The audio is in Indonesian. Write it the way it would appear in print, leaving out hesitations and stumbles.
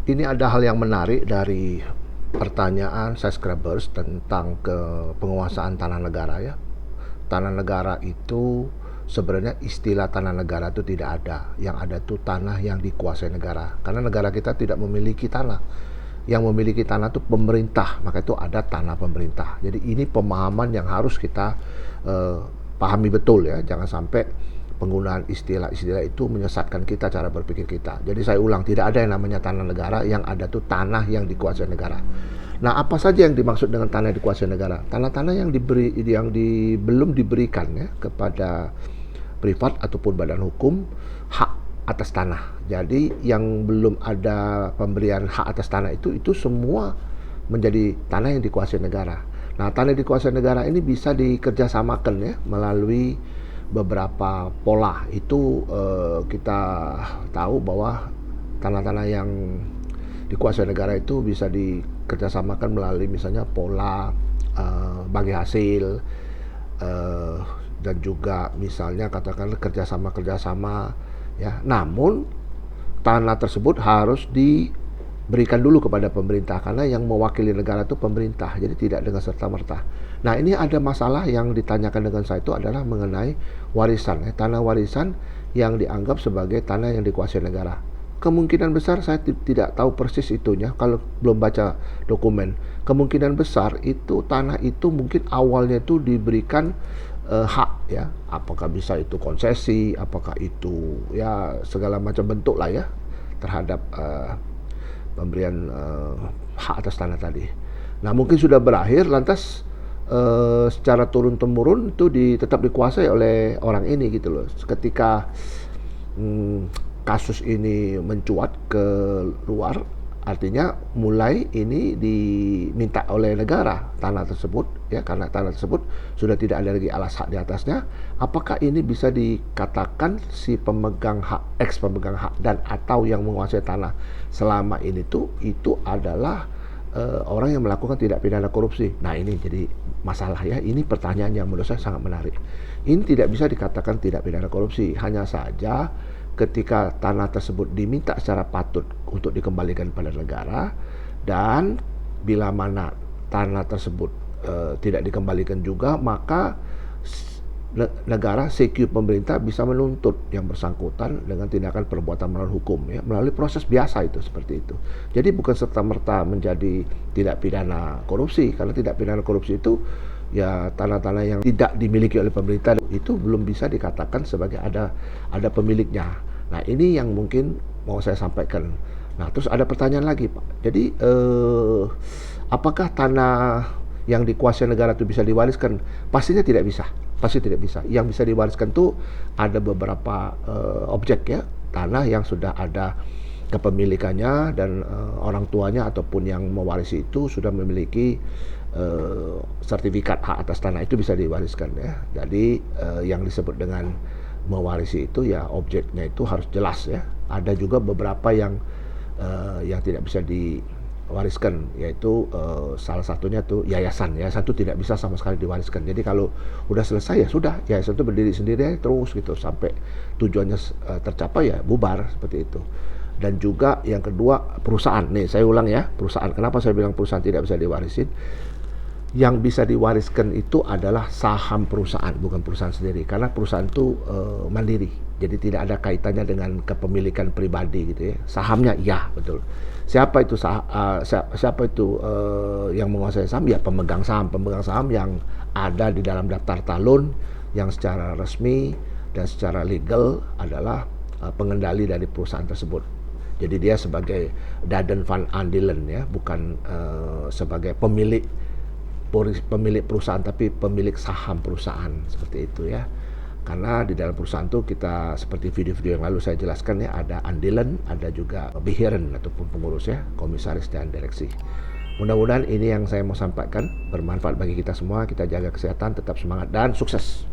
Ini ada hal yang menarik dari pertanyaan subscribers tentang penguasaan tanah negara ya. Tanah negara itu sebenarnya istilah tanah negara itu tidak ada. Yang ada itu tanah yang dikuasai negara. Karena negara kita tidak memiliki tanah. Yang memiliki tanah itu pemerintah, maka itu ada tanah pemerintah. Jadi ini pemahaman yang harus kita pahami betul ya. Jangan sampai penggunaan istilah-istilah itu menyesatkan kita cara berpikir kita. Jadi saya ulang, tidak ada yang namanya tanah negara, yang ada tuh tanah yang dikuasai negara. Nah, apa saja yang dimaksud dengan tanah yang dikuasai negara? Tanah-tanah yang belum diberikan ya kepada privat ataupun badan hukum hak atas tanah. Jadi yang belum ada pemberian hak atas tanah itu semua menjadi tanah yang dikuasai negara. Nah, tanah yang dikuasai negara ini bisa dikerjasamakan ya melalui beberapa pola. Itu kita tahu bahwa tanah-tanah yang dikuasai negara itu bisa dikerjasamakan melalui misalnya pola bagi hasil, dan juga misalnya katakanlah kerjasama ya. Namun tanah tersebut harus diberikan dulu kepada pemerintah karena yang mewakili negara itu pemerintah, jadi tidak dengan serta-merta. Nah, ini ada masalah yang ditanyakan dengan saya itu adalah mengenai warisan ya, tanah warisan yang dianggap sebagai tanah yang dikuasai negara. Kemungkinan besar saya tidak tahu persis itunya kalau belum baca dokumen. Kemungkinan besar itu tanah itu mungkin awalnya itu diberikan hak ya, apakah bisa itu konsesi, apakah itu ya segala macam bentuk lah ya terhadap pemberian hak atas tanah tadi. Nah, mungkin sudah berakhir lantas secara turun-temurun itu tetap dikuasai oleh orang ini gitu loh. Ketika kasus ini mencuat ke luar, artinya mulai ini diminta oleh negara tanah tersebut ya, karena tanah tersebut sudah tidak ada lagi alas hak di atasnya. Apakah ini bisa dikatakan si pemegang hak, ex pemegang hak dan atau yang menguasai tanah selama ini tuh itu adalah orang yang melakukan tindak pidana korupsi? Nah, ini jadi masalah ya. Ini pertanyaan yang menurut saya sangat menarik. Ini tidak bisa dikatakan tindak pidana korupsi, hanya saja ketika tanah tersebut diminta secara patut untuk dikembalikan pada negara, dan bila mana tanah tersebut tidak dikembalikan juga, maka negara, CQ pemerintah bisa menuntut yang bersangkutan dengan tindakan perbuatan melawan hukum ya, melalui proses biasa itu seperti itu. Jadi bukan serta-merta menjadi tidak pidana korupsi, karena tidak pidana korupsi itu ya tanah-tanah yang tidak dimiliki oleh pemerintah itu belum bisa dikatakan sebagai ada pemiliknya. Nah, ini yang mungkin mau saya sampaikan. Nah, terus ada pertanyaan lagi, Pak. Jadi apakah tanah yang dikuasai negara itu bisa diwariskan? Pastinya tidak bisa. Pasti tidak bisa. Yang bisa diwariskan tuh ada beberapa objek ya, tanah yang sudah ada kepemilikannya dan orang tuanya ataupun yang mewarisi itu sudah memiliki sertifikat hak atas tanah, itu bisa diwariskan ya. Jadi yang disebut dengan mewarisi itu ya objeknya itu harus jelas ya. Ada juga beberapa yang tidak bisa diwariskan, yaitu salah satunya tuh yayasan itu tidak bisa sama sekali diwariskan. Jadi kalau udah selesai ya sudah, yayasan itu berdiri sendiri terus gitu sampai tujuannya tercapai ya bubar seperti itu. Dan juga yang kedua perusahaan. Nih saya ulang ya, perusahaan. Kenapa saya bilang perusahaan tidak bisa diwarisin? Yang bisa diwariskan itu adalah saham perusahaan, bukan perusahaan sendiri, karena perusahaan itu mandiri, jadi tidak ada kaitannya dengan kepemilikan pribadi gitu ya. Sahamnya iya betul. Siapa itu yang menguasai saham? Ya pemegang saham yang ada di dalam daftar talun, yang secara resmi dan secara legal adalah pengendali dari perusahaan tersebut. Jadi dia sebagai Daden van Andelen ya, bukan sebagai pemilik perusahaan, tapi pemilik saham perusahaan seperti itu ya. Karena di dalam perusahaan itu kita seperti video-video yang lalu saya jelaskan ya, ada andelen, ada juga beheeren ataupun pengurus ya, komisaris dan direksi. Mudah-mudahan ini yang saya mau sampaikan bermanfaat bagi kita semua. Kita jaga kesehatan, tetap semangat dan sukses.